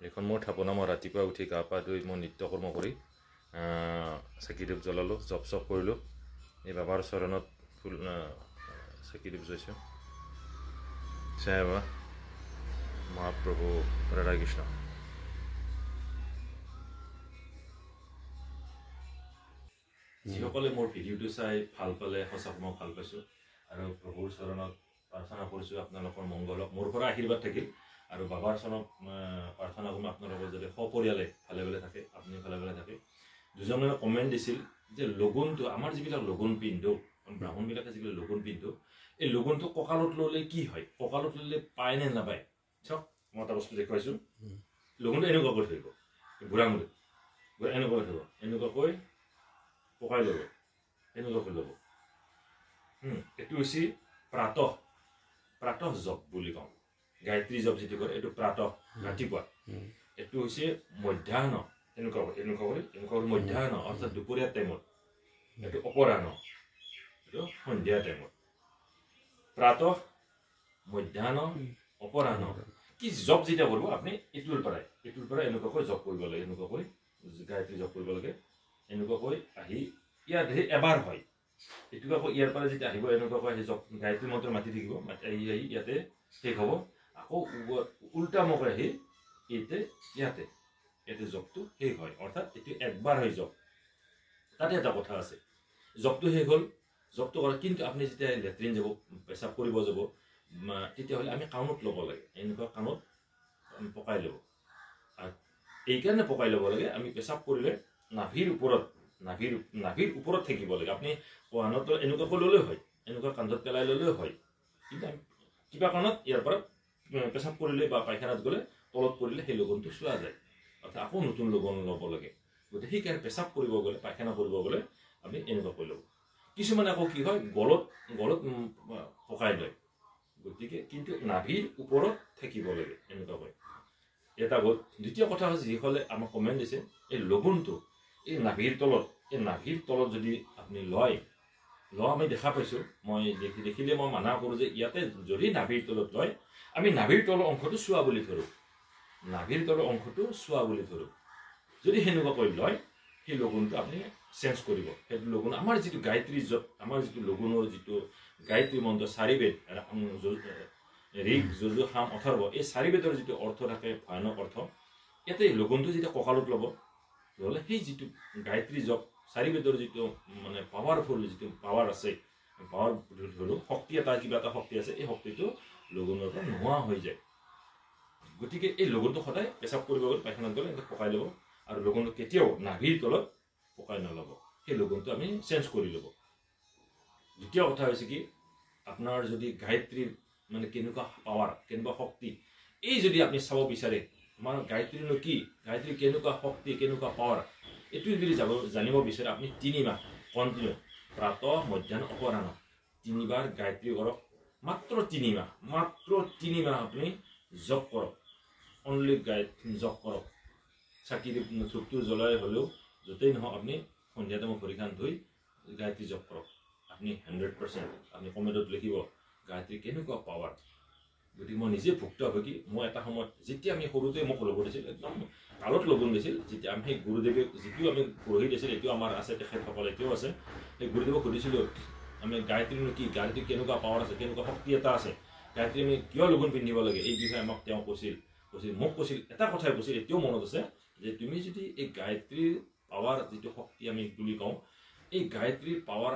এখন মোৰ থাপনা মই ৰাতিপুৱা উঠি গা পা ধুই মই নিত্যকৰ্ম কৰি চাকি ধূপ জ্বলালোঁ, জপ চপ কৰিলোঁ। এই বাবাৰ চৰণত ফুল চাকি ধূপ জ্বলাইছোঁ। জয় বাবা মহাপ্ৰভু ৰাধা কৃষ্ণ। যিসকলে মোৰ ভিডিঅ'টো চাই ভাল পালে সঁচাকৈ মই ভাল পাইছোঁ আৰু প্ৰভুৰ চৰণত প্ৰাৰ্থনা কৰিছোঁ আপোনালোকৰ মংগলক মোৰ পৰা আশীৰ্বাদ থাকিল আৰু বাবাৰ চৰণত প্ৰাৰ্থনা কৰোঁ আপোনালোকৰ যাতে সপৰিয়ালে ভালে ভালে থাকে, আপুনি ভালে ভালে থাকে। দুজনে কমেণ্ট দিছিল যে লগুণটো আমাৰ যিবিলাক লগুণ পিন্ধো ব্ৰাহ্মণবিলাকে যিবিলাক লগুণ পিন্ধো এই লগুণটো কঁকালত ল'লে কি হয়, কঁকালত ল'লে পায় নে নাপায়। চাওক মই এটা বস্তু দেখুৱাইছোঁ। লগুণটো এনেকুৱা কৰি থৰিব বুঢ়ামূৰি এনেকুৱা কৰি থব, এনেকুৱাকৈ পকাই ল'ব, এনেকুৱাকৈ ল'ব। এইটো হৈছে প্ৰাতঃ জপ বুলি কওঁ। গায়ত্ৰী জপ যিটো কৰে এইটো প্ৰাতঃ ৰাতিপুৱা। এইটো হৈছে মধ্যাহ্ন, এনেকুৱা কৰি মধ্যাহ্ন অৰ্থাৎ দুপৰীয়া টাইমত। এইটো অপৰাহ্ন, এইটো সন্ধিয়া টাইমত। প্ৰাতঃ, মধ্যাহ্ন, অপৰাহ্ন। কি জপ যেতিয়া কৰিব আপুনি এইটোৰ পৰা এনেকুৱাকৈ জপ কৰিব লাগে, এনেকুৱাকৈ গায়ত্ৰী জপ কৰিব লাগে। এনেকুৱাকৈ আহি ইয়াত এবাৰ হয়, এইটো আকৌ ইয়াৰ পৰা যেতিয়া আহিব এনেকুৱাকৈ আহি জপ গায়ত্ৰী মন্ত্ৰ মাতি থাকিব, আহি ইয়াতে শেষ হ'ব। আকৌ উল্টামুখে আহি ইয়াতে জপটো শেষ হয়, অৰ্থাৎ এইটো একবাৰ হৈ জপ। তাতে এটা কথা আছে, জপটো শেষ হ'ল, জপটো কৰে কিন্তু আপুনি যেতিয়া লেট্ৰিন যাব, পেচাব কৰিব যাব, তেতিয়াহ'লে আমি কাণত ল'ব লাগে, এনেকুৱা কাণত পকাই ল'ব। আৰু এইকাৰণে পকাই ল'ব লাগে, আমি পেচাব কৰিলে নাভিৰ ওপৰত থাকিব লাগে। আপুনি কাণত এনেকুৱাকৈ ল'লেও হয়, এনেকুৱা কান্ধত পেলাই ল'লেও হয়, কিন্তু কিবা কাৰণত ইয়াৰ পৰা পেচাব কৰিলে বা পায়খানাত গ'লে তলত পৰিলে সেই লগুণটো চোৱা যায়, অৰ্থাৎ আকৌ নতুন লগুণ ল'ব লাগে। গতিকে সেইকাৰণে পেচাব কৰিব গ'লে, পায়খানা কৰিব গ'লে আমি এনেকুৱাকৈ ল'ব। কিছুমানে আকৌ কি হয় গলত পকাই লয়, গতিকে কিন্তু নাভিৰ ওপৰত থাকিব লাগে এনেকুৱাকৈ। এটা গ'ল। দ্বিতীয় কথা হৈছে যিসকলে আমাক কমেণ্ট দিছে এই লগুণটো এই নাভিৰ তলত যদি আপুনি লয় আমি দেখা পাইছোঁ, মই দেখিলে মই মানা কৰোঁ যে ইয়াতে যদি নাভিৰ তলত লয় আমি নাভিৰ তলৰ অংশটো চোৱা বুলি ধৰোঁ, যদি সেনেকুৱাকৈ লয় সেই লগুণটো আপুনি চেঞ্জ কৰিব। সেইটো লগুণ আমাৰ যিটো গায়ত্ৰী জপ, আমাৰ যিটো লগুণৰ যিটো গায়ত্ৰী মন্ত্ৰ 4 বেদ ঋক যজু সাম অথৰ্ব, এই 4 বেদৰ যিটো অৰ্থ থাকে ভয়ানক অৰ্থ, ইয়াতে লগুণটো যেতিয়া কঁকালত ল'ব ল'লে সেই যিটো গায়ত্ৰী জপ 4 বেদৰ যিটো মানে পাৱাৰফুল যিটো পাৱাৰ আছে, পাৱাৰ ধৰোঁ শক্তি এটা কিবা এটা শক্তি আছে, এই শক্তিটো লগুণৰ পৰা নোহোৱা হৈ যায়। গতিকে এই লগুণটো সদায় পেচাব কৰিব গ'লে, পায়খানাত গ'লে এনেকৈ পকাই ল'ব আৰু লগুণটো কেতিয়াও নাভিৰ তলত পকাই নল'ব, সেই লগুণটো আমি চেঞ্জ কৰি ল'ব। দ্বিতীয় কথা হৈছে কি, আপোনাৰ যদি গায়ত্ৰীৰ মানে কেনেকুৱা পাৱাৰ, কেনেকুৱা শক্তি, এই যদি আপুনি চাব বিচাৰে আমাৰ গায়ত্ৰীনো কি, গায়ত্ৰী কেনেকুৱা শক্তি, কেনেকুৱা পাৱাৰ, এইটো যদি জানিব বিচাৰে আপুনি 3 মাহ কণ্টিনিউ প্ৰাতঃ, মধ্যাহ্ন, অপৰাহ্ন 3 বাৰ গায়ত্ৰী কৰক। মাত্ৰ 3 মাহ আপুনি জপ কৰক, অনলি গায়ত্ৰী জপ কৰক। চাকি ধূপটো জ্বলাই হ'লেও য'তেই নহওক আপুনি সন্ধিয়া টাইমত ভৰিখন ধুই গায়ত্ৰী জপ কৰক। আপুনি 100% আপুনি কমেণ্টত লিখিব গায়ত্ৰী কেনেকুৱা পাৱাৰ। গতিকে মই নিজে ভুক্তভোগী। মই এটা সময়ত যেতিয়া আমি সৰুতে মোক লগুণ দিছিল, একদম কালত লগুণ দিছিল, যেতিয়া আমি সেই গুৰুদেৱে যিটো আমি পুৰোহিত দিছিল, এইটো আমাৰ আছে, তেখেতসকল এতিয়াও আছে, সেই গুৰুদেৱক সুধিছিলোঁ আমি গায়ত্ৰীনো কি, গায়ত্ৰী কেনেকুৱা পাৱাৰ আছে, কেনেকুৱা শক্তি এটা আছে, গায়ত্ৰী আমি কিয় লগুণ পিন্ধিব লাগে, এই বিষয়ে আমাক তেওঁ মোক কৈছিল এটা কথাই কৈছিল, এতিয়াও মনত আছে যে তুমি যদি এই গায়ত্ৰীৰ পাৱাৰ যিটো শক্তি আমি বুলি কওঁ, এই গায়ত্ৰীৰ পাৱাৰ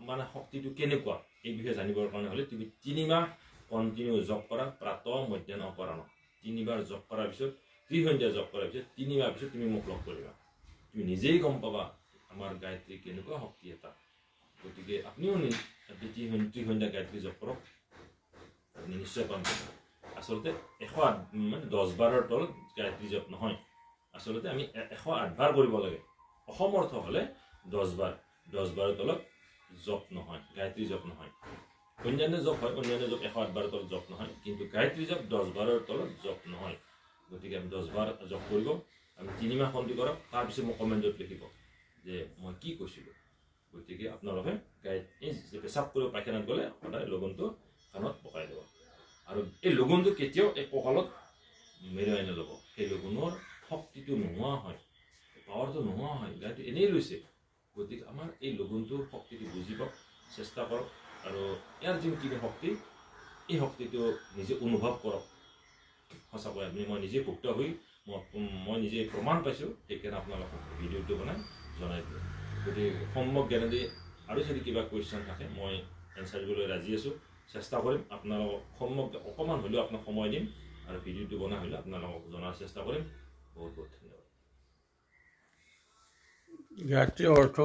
মানে শক্তিটো কেনেকুৱা এই বিষয়ে জানিবৰ কাৰণে হ'লে তুমি 3 মাহ কণ্টিনিউ জপ কৰা, প্ৰাতঃ, মধ্যাহ্ন, অপৰাহ্ন 3 বাৰ জপ কৰাৰ পিছত, ত্ৰিসন্ধ্যা জপ কৰাৰ পিছত 3 মাহ পিছত তুমি মোক লগ কৰিবা, তুমি নিজেই গম পাবা আমাৰ গায়ত্ৰী কেনেকুৱা শক্তি এটা। গতিকে আপুনিও ত্ৰিসন্ধ্যা গায়ত্ৰী জপ কৰক, আপুনি নিশ্চয় পাম। আচলতে 10 বাৰৰ তলত গায়ত্ৰী জপ নহয়, আচলতে আমি 108 বাৰ কৰিব লাগে। অসমৰ্থ হ'লে 10 বাৰৰ তলত জপ নহয়, গায়ত্ৰী জপ নহয়। অন্যান্য জপ হয়, অন্যান্য জপ 108 বাৰৰ তলত জপ নহয়, কিন্তু গায়ত্ৰী জপ 10 বাৰৰ তলত জপ নহয়। গতিকে আমি 10 বাৰ জপ কৰিব, আমি 3 মাহ কণ্টিনিউ কৰক, তাৰপিছত মোক কমেণ্টত লিখিব যে মই কি কৈছিলোঁ। গতিকে আপোনালোকে এই পেচাব কৰিব পায়খানাত গ'লে সদায় লগুণটো কাণত পকাই দিব, আৰু এই লগুণটো কেতিয়াও এই কঁকালত মেৰুৱাই নল'ব সেই লগুণৰ শক্তিটো নোহোৱা হয় পাৱাৰটো নোহোৱা হয় গাইটো এনেই লৈছে গতিকে আমাৰ এই লগুণটোৰ শক্তিটো বুজিব চেষ্টা কৰক আৰু ইয়াৰ যিখিনি শক্তি এই শক্তিটো নিজে অনুভৱ কৰক সঁচাকৈ আপুনি মই নিজে ভুক্ত হৈ মই নিজে প্ৰমাণ পাইছোঁ সেইকাৰণে আপোনালোকক ভিডিঅ'টো বনাই জনাই দিওঁ গতিকে সম্যক জ্ঞানেদি আৰু যদি কিবা কুৱেশ্যন থাকে মই এনচাৰ দিবলৈ ৰাজি আছোঁ চেষ্টা কৰিম আপোনালোকক সম্যক অকণমান হ'লেও আপোনাক সময় দিম আৰু ভিডিঅ'টো বনাই হ'লে আপোনালোকক জনাৰ চেষ্টা কৰিম বহুত বহুত ধন্যবাদ গায়ত্ৰী অৰ্থ